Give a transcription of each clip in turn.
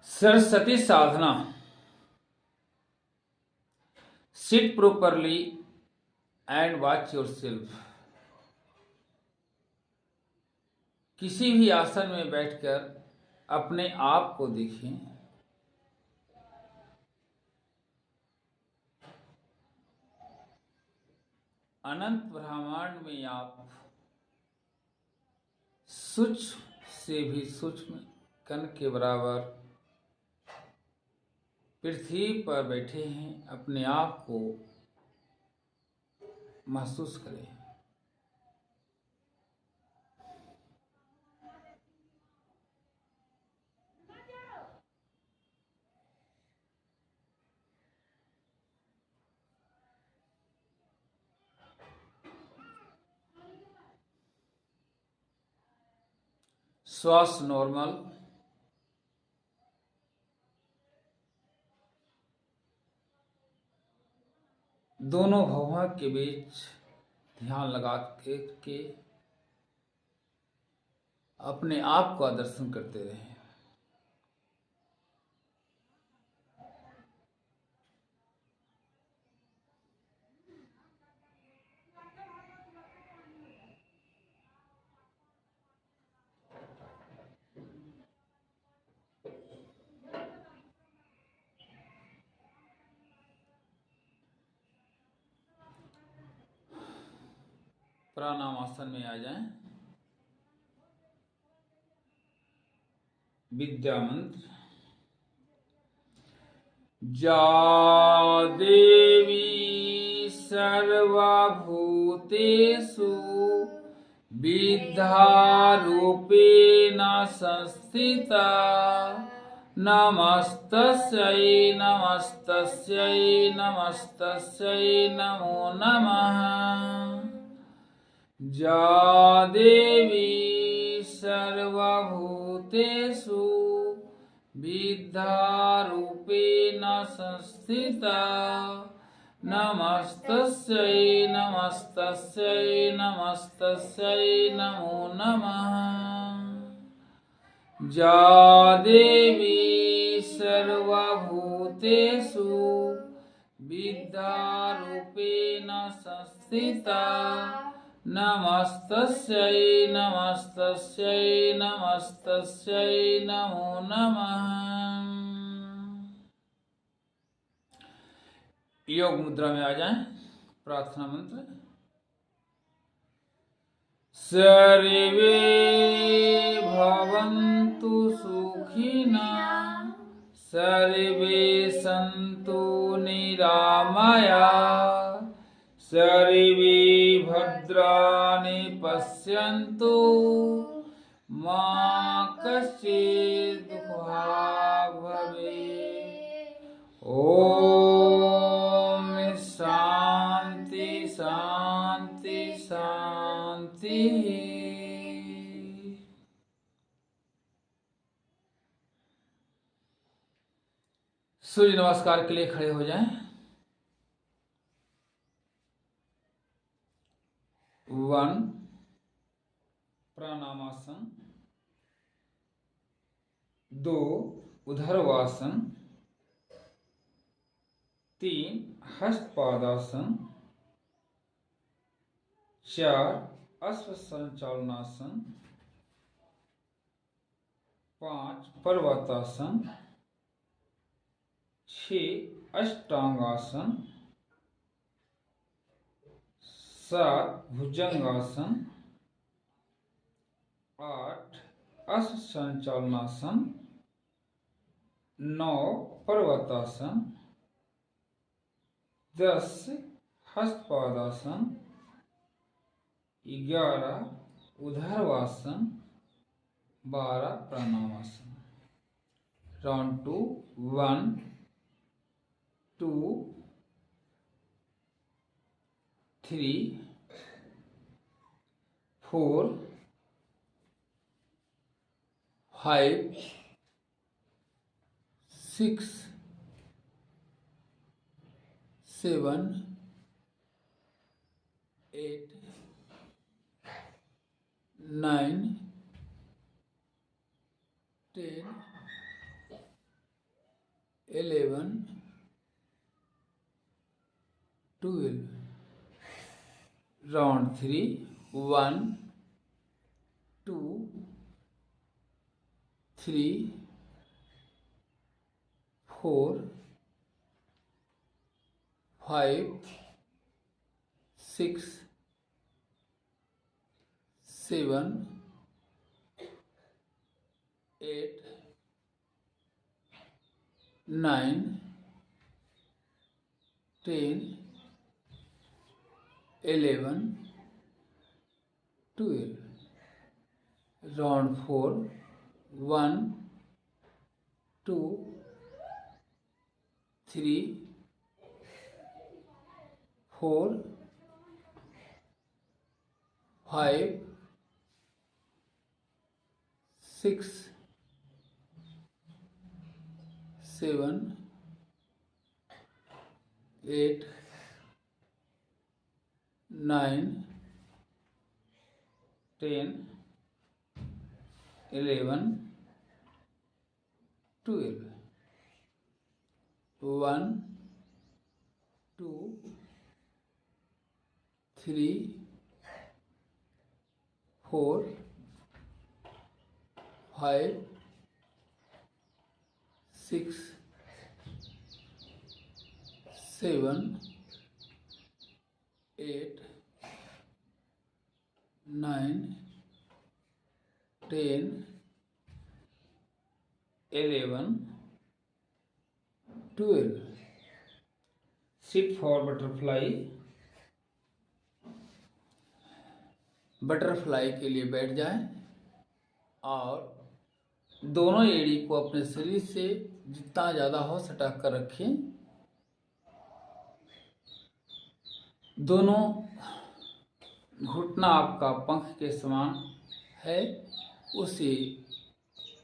Saraswati Sadhana. Sit properly and watch yourself. किसी भी आसन में बैठकर अपने आप को देखें. अनंत ब्रह्मांड में आप सूक्ष्म से भी सूक्ष्म कण के बराबर पृथ्वी पर बैठे हैं. अपने आप को महसूस करें. श्वास नॉर्मल. दोनों भौहों के बीच ध्यान लगा के अपने आप का दर्शन करते रहें. प्राणायाम आसन में आ जाएं. विद्या मंत्र. जा देवी सर्वभूतेषु विद्यारूपेण संस्थिता. नमस्तस्यै नमस्तस्यै नमस्तस्यै नमो नमः. जा देवी सर्वभूतेषु विद्यारूपेण संस्थिता. नमस्तस्यै नमस्तस्यै नमस्तस्यै नमो नमः. जा देवी सर्वभूतेषु विद्यारूपेण संस्थिता. नमस्तस्यै नमस्तस्यै नमस्तस्यै नमो नमः. योग मुद्रा में आ जाएं. प्रार्थना मंत्र. सर्वे भवन्तु सुखिनः. सर्वे सन्तु निरामयाः. सर्वे भद्राणि पश्यन्तु. मा कश्चित् दुःखभाग् भवेत्. ओम शांति शांति शांति. सूर्य नमस्कार के लिए खड़े हो जाएं. 1 प्राणायामासन. 2 उधर्वासन. 3 हस्तपादासन. 4 अश्वसंचालनासन. 5 पर्वतासन. 6 अष्टांगासन. 7 भुजंगासन. 8 अश्वसंचालनासन. 9 पर्वतासन. 10 Hastapadasana. 11 उधर्वासन. 12 प्राणायामासन. Round 2. 1 2 3 4 5 6 7 8 9 10 11, 12, round 3, 1, 2, 3, 4, 5, 6, 7, 8, 9, 10, 11, 12, round 4, 1, 2, 3, 4, 5, 6, 7, 8, 9, 10, 11, 12, 1, 2, 3, 4, 5, 6, 7, 8, 9, 10, 11, 12. Sit for butterfly. Butterfly के लिए बैठ जाएं और दोनों एड़ी को अपने शरीर से जितना ज़्यादा हो सटा कर रखें। दोनों घुटना आपका पंख के समान है, उसे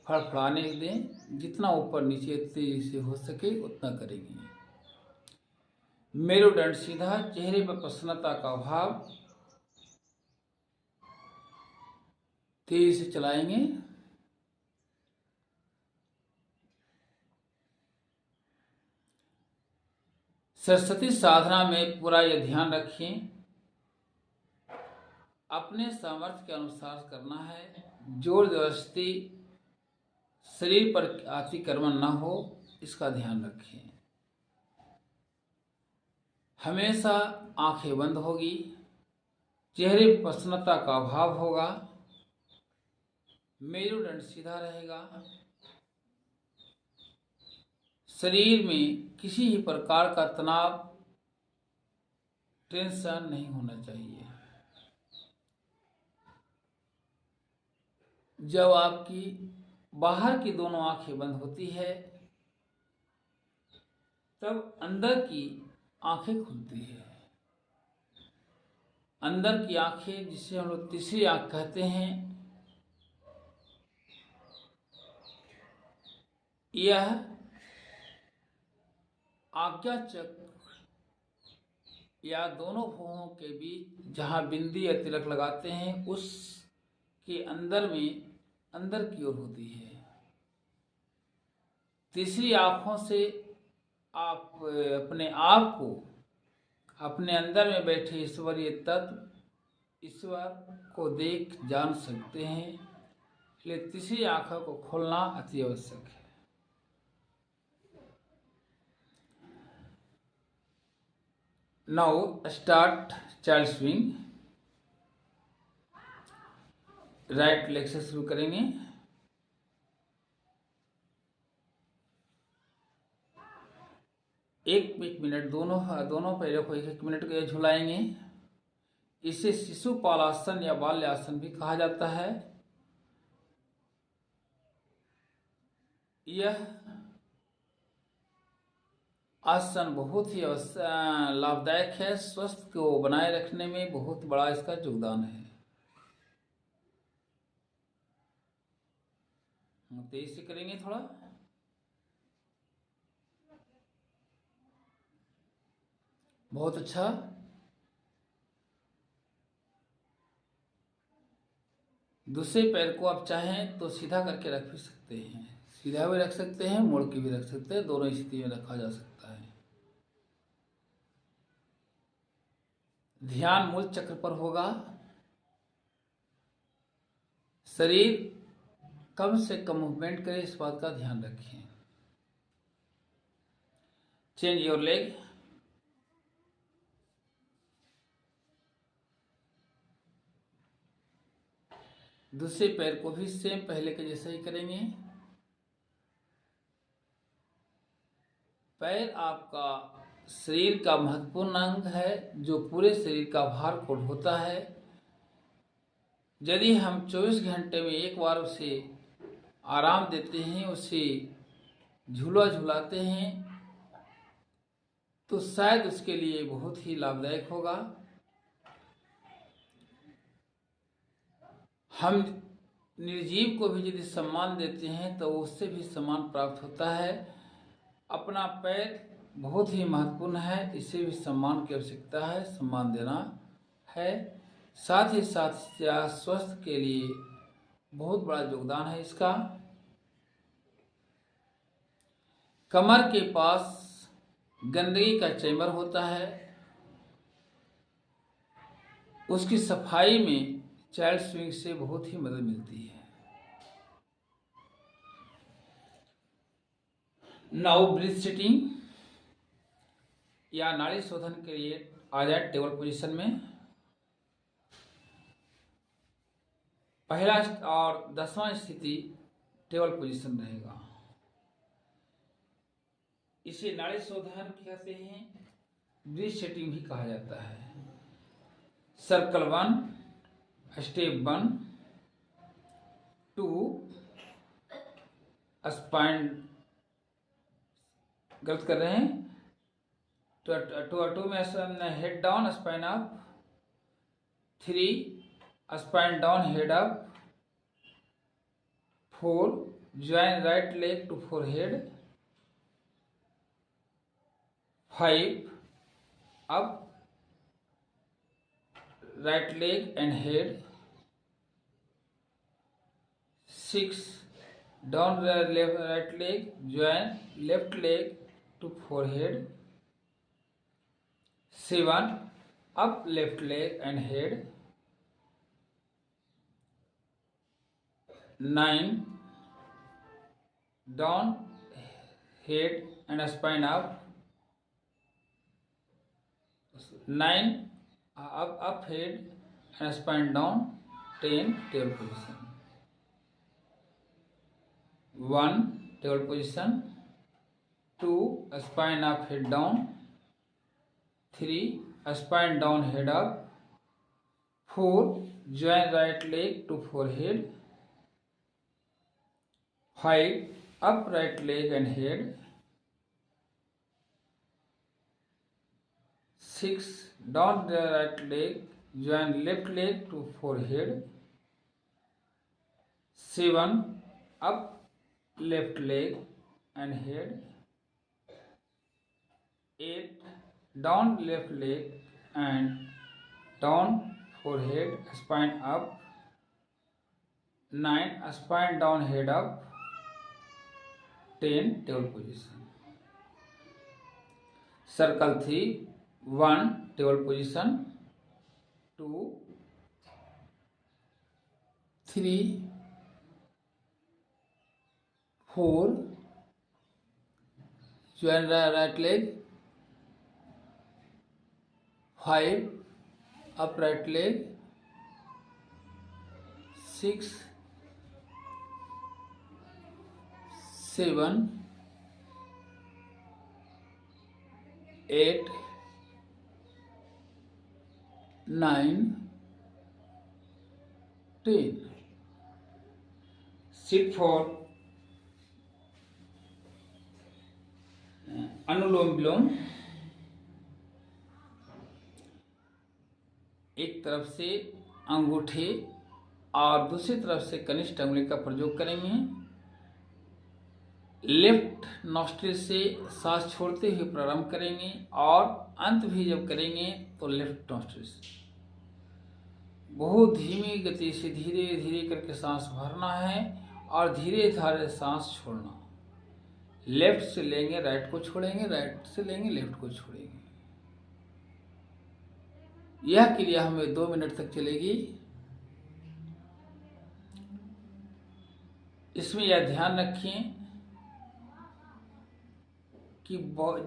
फड़फड़ाने दें। जितना ऊपर नीचे तेजी से हो सके उतना करेंगे। मेरुदंड सीधा, चेहरे पर प्रसन्नता का भाव, तेजी से चलाएंगे। सरस्वती साधना में पूरा यह ध्यान रखें, अपने सामर्थ्य के अनुसार करना है। जोर जबरदस्ती शरीर पर अतिक्रमण न हो, इसका ध्यान रखें। हमेशा आंखें बंद होगी, चेहरे पर प्रसन्नता का भाव होगा, मेरुदंड सीधा रहेगा, शरीर में किसी ही प्रकार का तनाव, टेंशन नहीं होना चाहिए। जब आपकी बाहर की दोनों आंखें बंद होती है तब अंदर की आंखें खुलती है। अंदर की आंखें, जिसे हम लोग तीसरी आंख कहते हैं, यह आज्ञा चक्र या दोनों भुवों के बीच जहाँ बिंदी या तिलक लगाते हैं उस के अंदर में अंदर की ओर होती है। तीसरी आंखों से आप अपने आप को अपने अंदर में बैठे ईश्वरीय तत्व, ईश्वर को देख जान सकते हैं। इसलिए तीसरी आंखों को खोलना अति आवश्यक है। Now start child swing. Right leg से शुरू करेंगे। एक मिनट दोनों पैरों को 1-1 मिनट के झुलाएंगे। इसे शिशुपाल आसन या बाल्य आसन भी कहा जाता है। यह आसन बहुत ही लाभदायक है। स्वास्थ्य को बनाए रखने में बहुत बड़ा इसका योगदान है। तेज से करेंगे थोड़ा। बहुत अच्छा। दूसरे पैर को आप चाहें तो सीधा करके रख भी सकते हैं। सीधा भी रख सकते हैं, मोड़ के भी रख सकते हैं, दोनों स्थिति में रखा जा सकता है। ध्यान मूल चक्र पर होगा। शरीर कम से कम मूवमेंट करे, इस बात का ध्यान रखें। Change your leg. दूसरे पैर को भी सेम पहले के जैसा ही करेंगे। पैर आपका शरीर का महत्वपूर्ण अंग है, जो पूरे शरीर का भार को ढोता है। यदि हम 24 घंटे में एक बार उसे आराम देते हैं, उसे झूला झुलाते हैं, तो शायद उसके लिए बहुत ही लाभदायक होगा। हम निर्जीव को भी यदि सम्मान देते हैं तो उससे भी सम्मान प्राप्त होता है। अपना पैर बहुत ही महत्वपूर्ण है, इसे भी सम्मान की आवश्यकता है, सम्मान देना है। साथ ही साथ स्वास्थ्य के लिए बहुत बड़ा योगदान है इसका। कमर के पास गंदगी का चैम्बर होता है, उसकी सफाई में चाइल्ड स्विंग से बहुत ही मदद मिलती है। नाउ ब्रीथ सिटिंग या नाड़ी शोधन के लिए आ जाए टेबल पोजीशन में। पहला और 10वां स्थिति टेबल पोजीशन रहेगा। इसे नाड़ी शोधन कहते हैं, ब्रीथ सेटिंग भी कहा जाता है। सर्कल 1, स्टेप 1, 2, स्पाइन, गलत कर रहे हैं, टू में head down spine up, 3 spine down head up, 4 join right leg to forehead, 5 up right leg and head, 6 down right leg, join left leg to forehead, 7 up left leg and head, 9 down head and spine up, 9 up head and spine down, 10 tail position, 1 tail position, 2 spine up head down, 3 spine down head up, 4 join right leg to forehead, 5 up right leg and head, 6 down the right leg, join left leg to forehead, 7 up left leg and head, 8 down left leg and down forehead, spine up, 9 spine down head up, 10 table position. Circle 3, 1 table position, 2, 3, 4 join right leg, 5 up right leg, 6, 7, 8, 9, 10. Sit for अनुलोम विलोम। एक तरफ से अंगूठे और दूसरी तरफ से कनिष्ठ अंगुली का प्रयोग करेंगे। लेफ्ट नॉस्ट्रिल से सांस छोड़ते हुए प्रारंभ करेंगे और अंत भी जब करेंगे तो लेफ्ट नॉस्ट्रिल से बहुत धीमी गति से धीरे धीरे करके सांस भरना है और धीरे धीरे सांस छोड़ना। लेफ्ट से लेंगे राइट को छोड़ेंगे, राइट से लेंगे लेफ्ट को छोड़ेंगे। यह क्रिया हमें 2 मिनट तक चलेगी। इसमें यह ध्यान रखें कि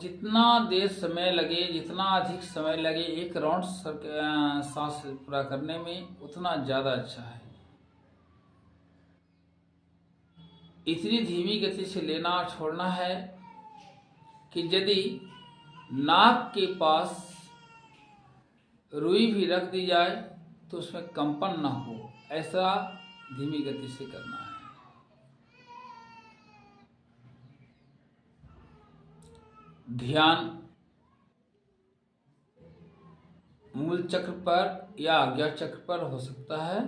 जितना देर समय लगे, जितना अधिक समय लगे एक राउंड सांस पूरा करने में, उतना ज़्यादा अच्छा है। इतनी धीमी गति से लेना और छोड़ना है कि यदि नाक के पास रुई भी रख दी जाए तो उसमें कंपन ना हो, ऐसा धीमी गति से करना है। ध्यान मूल चक्र पर या आज्ञा चक्र पर हो सकता है।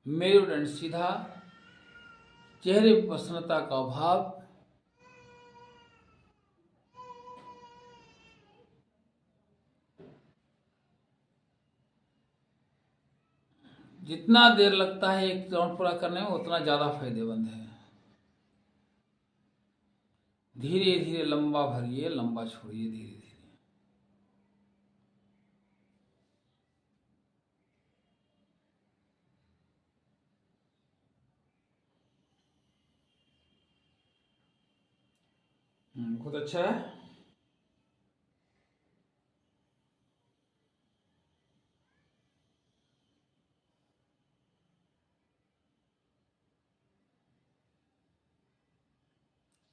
मेरुदंड सीधा, चेहरे पर प्रसन्नता का भाव, जितना देर लगता है एक राउंड पूरा करने में उतना ज़्यादा फायदेमंद है। धीरे धीरे लंबा भरिए, लंबा छोड़िए, धीरे धीरे। बहुत अच्छा है।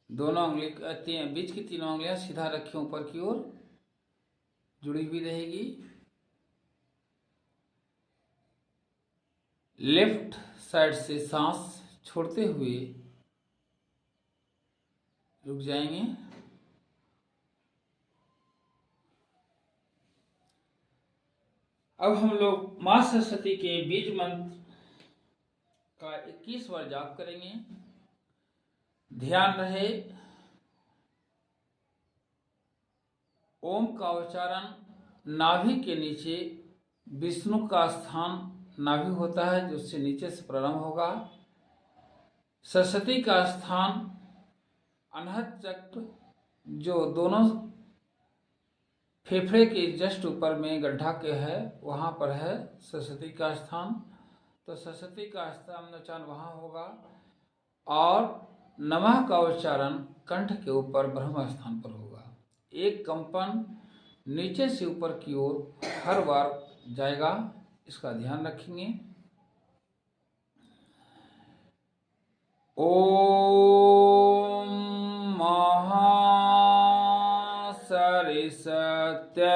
दोनों उंगली बीच की तीनों उंगलियां सीधा रखिए, ऊपर की ओर जुड़ी हुई रहेगी। लेफ्ट साइड से सांस छोड़ते हुए रुक जाएंगे। अब हम लोग मां सरस्वती के बीज मंत्र का 21 बार जाप करेंगे। ध्यान रहे ओम का उच्चारण नाभि के नीचे, विष्णु का स्थान नाभि होता है जो उससे नीचे से प्रारंभ होगा। सरस्वती का स्थान अनहद चक्र जो दोनों फेफड़े के जस्ट ऊपर में गड्ढा के है, वहाँ पर है सरस्वती का स्थान। तो सरस्वती का स्थान उच्चारण वहाँ होगा। और नमः का उच्चारण कंठ के ऊपर ब्रह्म स्थान पर होगा। एक कंपन नीचे से ऊपर की ओर हर बार जाएगा, इसका ध्यान रखेंगे। ओम महासरस्वत्यै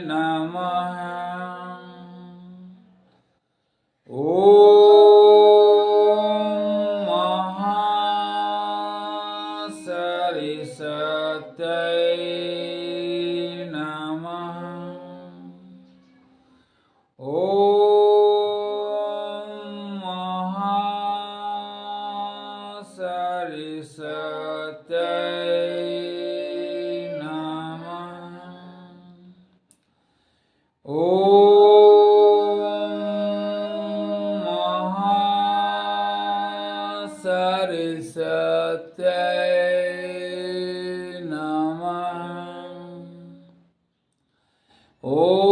नमः। ओम महासरस्वत्यै नमः। ओम महासरस्वत्यै नमः। ओम महासरस्वत्यै नमः। ओम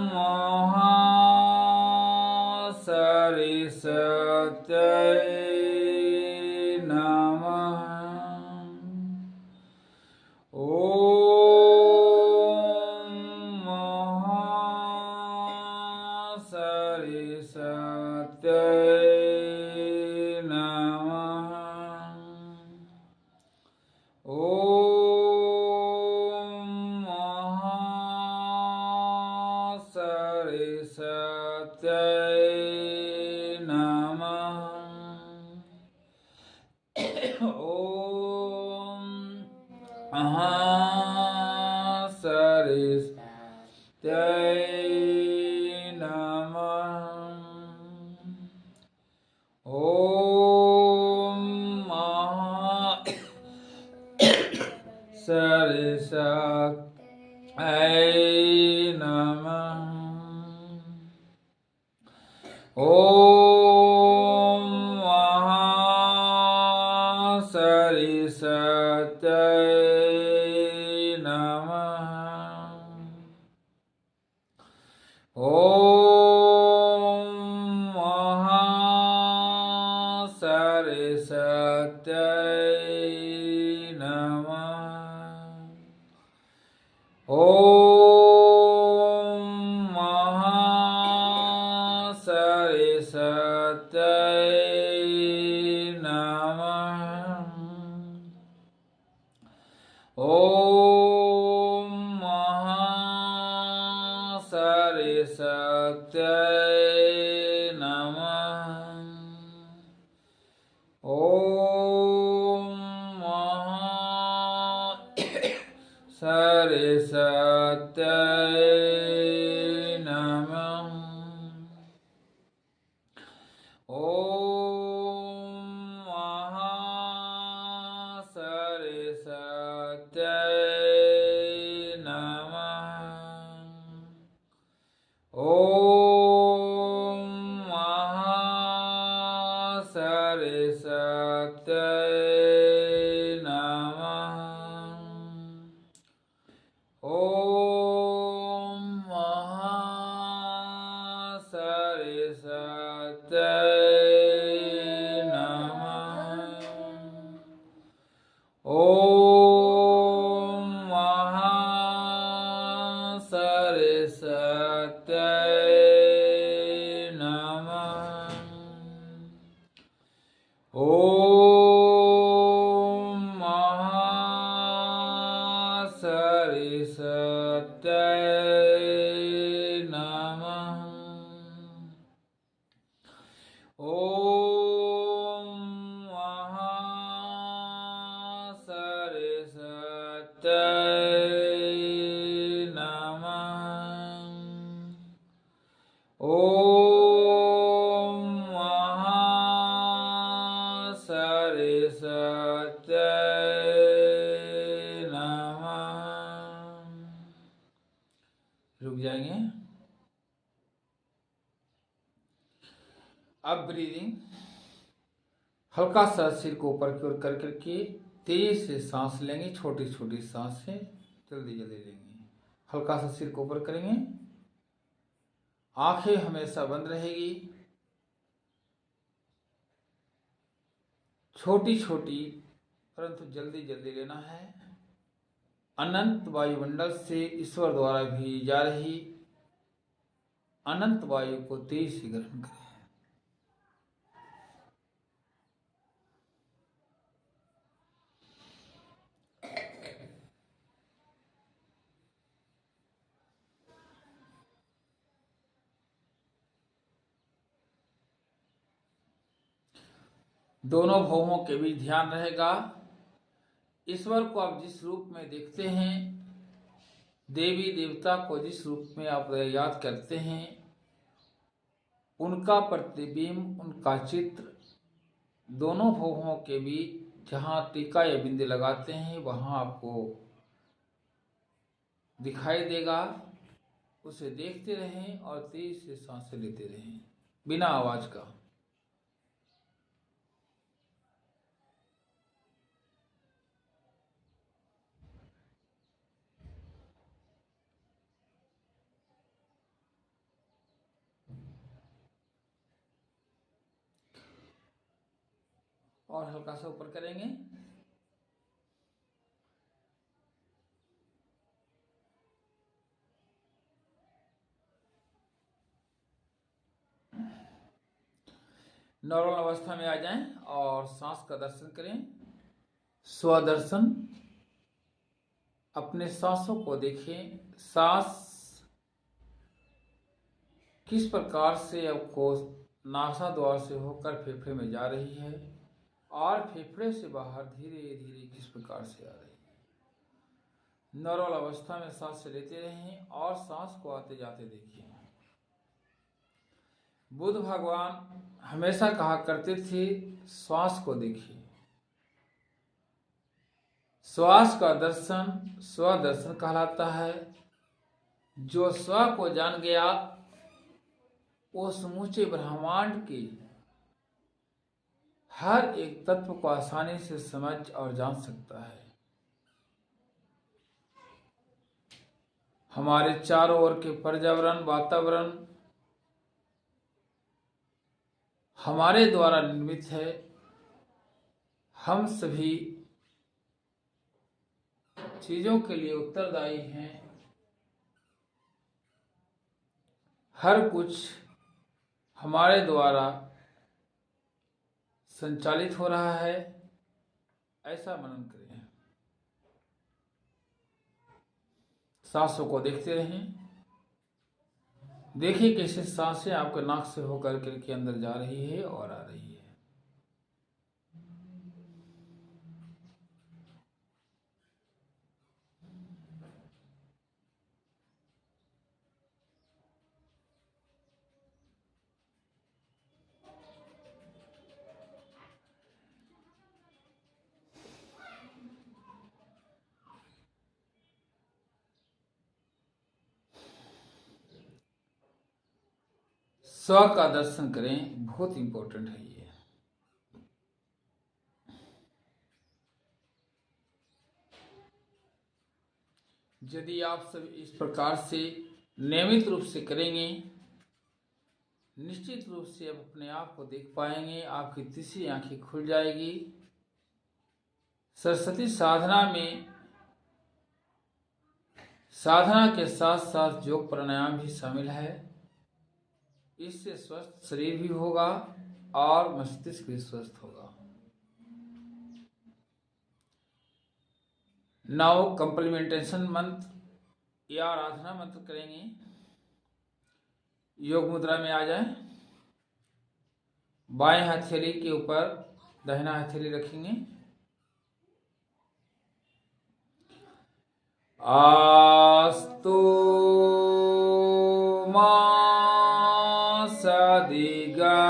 महासरस्वत्यै नमः। ओम महासरस्वत्यै नमः। ओम महासरस्वत्यै नमः। ओम महासरस्वत्यै नमः। सत्यै नमः। ॐ महासरस्वत्यै नमः। ॐ महासरस्वत्यै नमः। ॐ महासरस्वत्यै नमः। ॐ महासरस्वत्यै नमः। ॐ महासरस्वत्यै नमः। ॐ महासरस्वत्यै नमः। ॐ महासरस्वत्यै नमः। ॐ महासरस्वत्यै नमः। ॐ महासरस्वत्यै नमः। ॐ महासरस्वत्यै नमः। रुक जाएंगे। अब ब्रीदिंग हल्का सा सिर को ऊपर की ओर कर करके तेज से सांस लेंगे। छोटी छोटी सांसें जल्दी जल्दी लेंगे। हल्का सा सिर को ऊपर करेंगे। आंखें हमेशा बंद रहेगी। छोटी छोटी परंतु जल्दी जल्दी लेना है। अनंत वायुमंडल से ईश्वर द्वारा भी जा रही अनंत वायु को तेज से ग्रहण करें। दोनों भवों के बीच ध्यान रहेगा। ईश्वर को आप जिस रूप में देखते हैं, देवी देवता को जिस रूप में आप याद करते हैं, उनका प्रतिबिंब, उनका चित्र दोनों भवों के बीच जहाँ टीका या बिंदी लगाते हैं वहाँ आपको दिखाई देगा। उसे देखते रहें और तेज से सांसें लेते रहें बिना आवाज का। और हल्का सा ऊपर करेंगे। नॉर्मल अवस्था में आ जाएं और सांस का दर्शन करें। स्वदर्शन, अपने सांसों को देखें। सांस किस प्रकार से आपको नासाद्वार से होकर फेफड़े में जा रही है और फेफड़े से बाहर धीरे धीरे किस प्रकार से आ रही है। नॉर्मल अवस्था में सांस लेते रहें और सांस को आते जाते देखिए। बुद्ध भगवान हमेशा कहा करते थे, श्वास को देखिए। श्वास का दर्शन स्वदर्शन कहलाता है। जो स्व को जान गया वो समूचे ब्रह्मांड के हर एक तत्व को आसानी से समझ और जान सकता है। हमारे चारों ओर के पर्यावरण, वातावरण हमारे द्वारा निर्मित है। हम सभी चीजों के लिए उत्तरदायी हैं। हर कुछ हमारे द्वारा संचालित हो रहा है, ऐसा मनन करें। सांसों को देखते रहें। देखिए कैसे सांसें आपके नाक से होकर के अंदर जा रही है और आ रही है। स्व का दर्शन करें, बहुत इंपॉर्टेंट है ये। यदि आप सब इस प्रकार से नियमित रूप से करेंगे, निश्चित रूप से आप अपने आप को देख पाएंगे। आपकी तीसरी आंखें खुल जाएगी। सरस्वती साधना में साधना के साथ साथ योग प्राणायाम भी शामिल है। इससे स्वस्थ शरीर भी होगा और मस्तिष्क भी स्वस्थ होगा। नाउ कंप्लीमेंटेशन मंत्र या आराधना मंत्र करेंगे। योग मुद्रा में आ जाए। बाएं हथेली के ऊपर दाहिना हथेली रखेंगे। आस्तु मा सदिगाम्य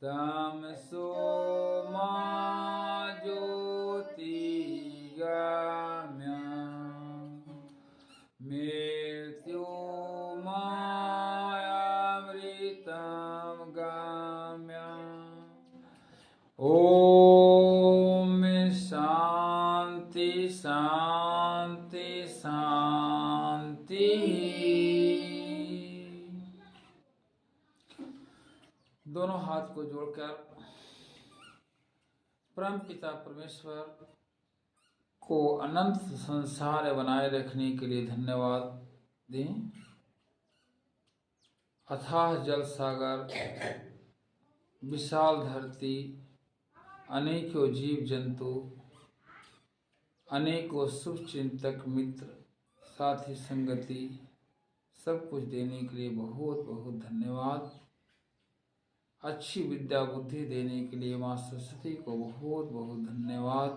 तमसो मा ज्योतिगाम्य मृत्युमायामृतं गाम्य। ओम शांति शांति शांति। दोनों हाथ को जोड़कर परम पिता परमेश्वर को अनंत संसार बनाए रखने के लिए धन्यवाद दें। अथाह जल सागर, विशाल धरती, अनेकों जीव जंतु, अनेकों शुभ चिंतक मित्र, साथी संगति, सब कुछ देने के लिए बहुत बहुत धन्यवाद। अच्छी विद्या बुद्धि देने के लिए माँ सरस्वती को बहुत बहुत धन्यवाद।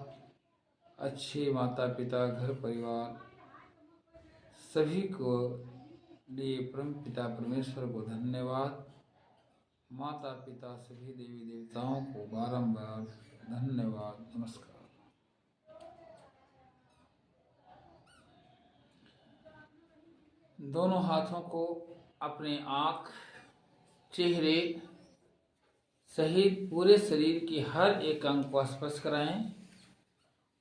अच्छे माता पिता, घर परिवार, सभी को लिए परम पिता परमेश्वर को धन्यवाद। माता पिता सभी देवी देवताओं को बारंबार धन्यवाद। नमस्कार। दोनों हाथों को अपने आँख, चेहरे सहित पूरे शरीर की हर एक अंग को स्पर्श कराएं।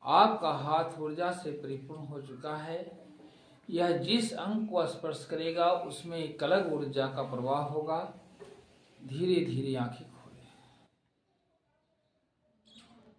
आपका हाथ ऊर्जा से परिपूर्ण हो चुका है। यह जिस अंग को स्पर्श करेगा उसमें एक अलग ऊर्जा का प्रवाह होगा। धीरे धीरे आंखें